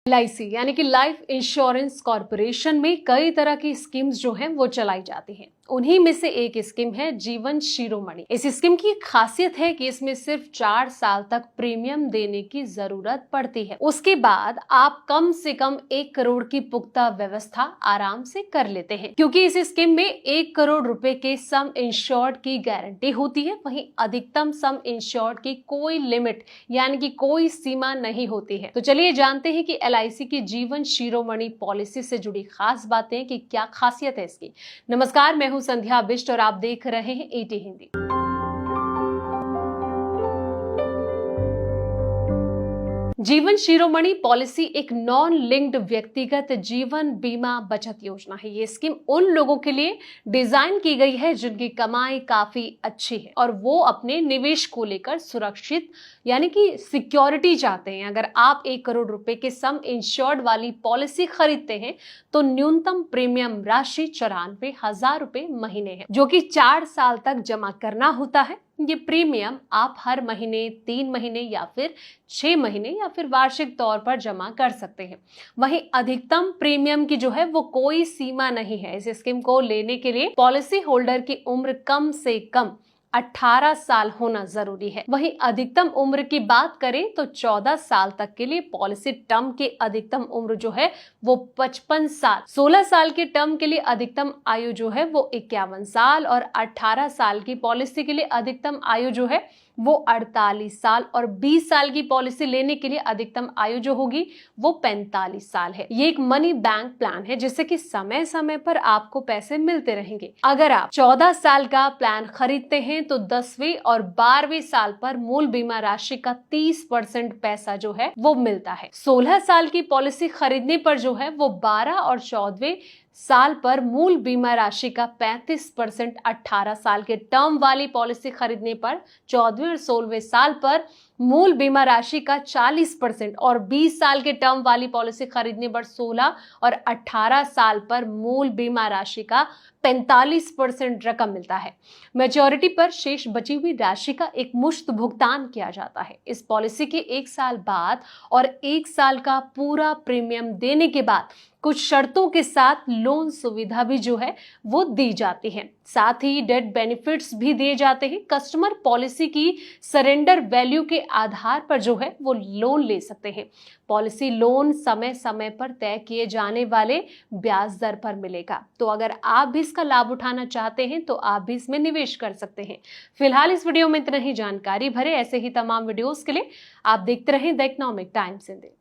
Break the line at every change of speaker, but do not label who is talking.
LIC यानी कि life insurance corporation में कई तरह की स्कीम्स जो हैं वो चलाई जाती हैं। उन्हीं में से एक स्कीम है जीवन शिरोमणि। इस स्कीम की खासियत है कि इसमें सिर्फ 4 साल तक प्रीमियम देने की जरूरत पड़ती है। उसके बाद आप कम से कम 1 करोड़ की पुख्ता व्यवस्था आराम से कर लेते हैं, क्योंकि इस स्कीम में 1 करोड़ रुपए के सम इंश्योर्ड की गारंटी होती है। वहीं अधिकतम सम इंश्योर्ड की कोई लिमिट यानी कि कोई सीमा नहीं होती है। तो चलिए जानते हैं कि LIC की जीवन शिरोमणि पॉलिसी से जुड़ी खास बातें कि क्या खासियत है इसकी। नमस्कार, मैं हूं संध्या बिष्ट और आप देख रहे हैं ET हिंदी। जीवन शिरोमणि पॉलिसी एक नॉन लिंक्ड व्यक्तिगत जीवन बीमा बचत योजना है। ये स्कीम उन लोगों के लिए डिजाइन की गई है जिनकी कमाई काफी अच्छी है और वो अपने निवेश को लेकर सुरक्षित यानी कि सिक्योरिटी चाहते हैं। अगर आप 1 करोड़ रुपए के सम इंश्योर्ड वाली पॉलिसी खरीदते हैं तो न्यूनतम प्रीमियम राशि 94,000 रुपए महीने है, जो कि 4 साल तक जमा करना होता है। ये प्रीमियम आप हर महीने, 3 महीने या फिर 6 महीने या फिर वार्षिक तौर पर जमा कर सकते हैं। वहीं अधिकतम प्रीमियम की जो है वो कोई सीमा नहीं है। इस स्कीम को लेने के लिए पॉलिसी होल्डर की उम्र कम से कम 18 साल होना जरूरी है। वहीं अधिकतम उम्र की बात करें तो 14 साल तक के लिए पॉलिसी टर्म की अधिकतम उम्र जो है वो 55 साल, 16 साल के टर्म के लिए अधिकतम आयु जो है वो 51 साल और 18 साल की पॉलिसी के लिए अधिकतम आयु जो है वो 48 साल और 20 साल की पॉलिसी लेने के लिए अधिकतम आयु जो होगी वो 45 साल है। ये एक मनी बैंक प्लान है जिससे कि समय समय पर आपको पैसे मिलते रहेंगे। अगर आप 14 साल का प्लान खरीदते हैं तो 10वें और 12वें साल पर मूल बीमा राशि का 30% पैसा जो है वो मिलता है। 16 साल की पॉलिसी खरीदने पर जो है वो 12 और 14वें साल पर मूल बीमा राशि का 35%, 18 साल के टर्म वाली पॉलिसी खरीदने पर 14वें और 16वें साल पर मूल बीमा राशि का 40% और 20 साल के टर्म वाली पॉलिसी खरीदने पर 16 और 18 साल पर मूल बीमा राशि का 45% रकम मिलता है। मैच्योरिटी पर शेष बची हुई राशि का एक मुश्त भुगतान किया जाता है। इस पॉलिसी के 1 साल बाद और 1 साल का पूरा प्रीमियम देने के बाद कुछ शर्तों के साथ लोन सुविधा भी जो है वो दी जाती है। साथ ही डेथ बेनिफिट्स भी दिए जाते हैं। कस्टमर पॉलिसी की सरेंडर वैल्यू के आधार पर जो है वो लोन ले सकते हैं। पॉलिसी लोन समय समय पर तय किए जाने वाले ब्याज दर पर मिलेगा। तो अगर आप भी इसका लाभ उठाना चाहते हैं तो आप भी इसमें निवेश कर सकते हैं। फिलहाल इस वीडियो में इतना ही। जानकारी भरे ऐसे ही तमाम वीडियोस के लिए आप देखते रहें द इकोनॉमिक टाइम्स हिंदी।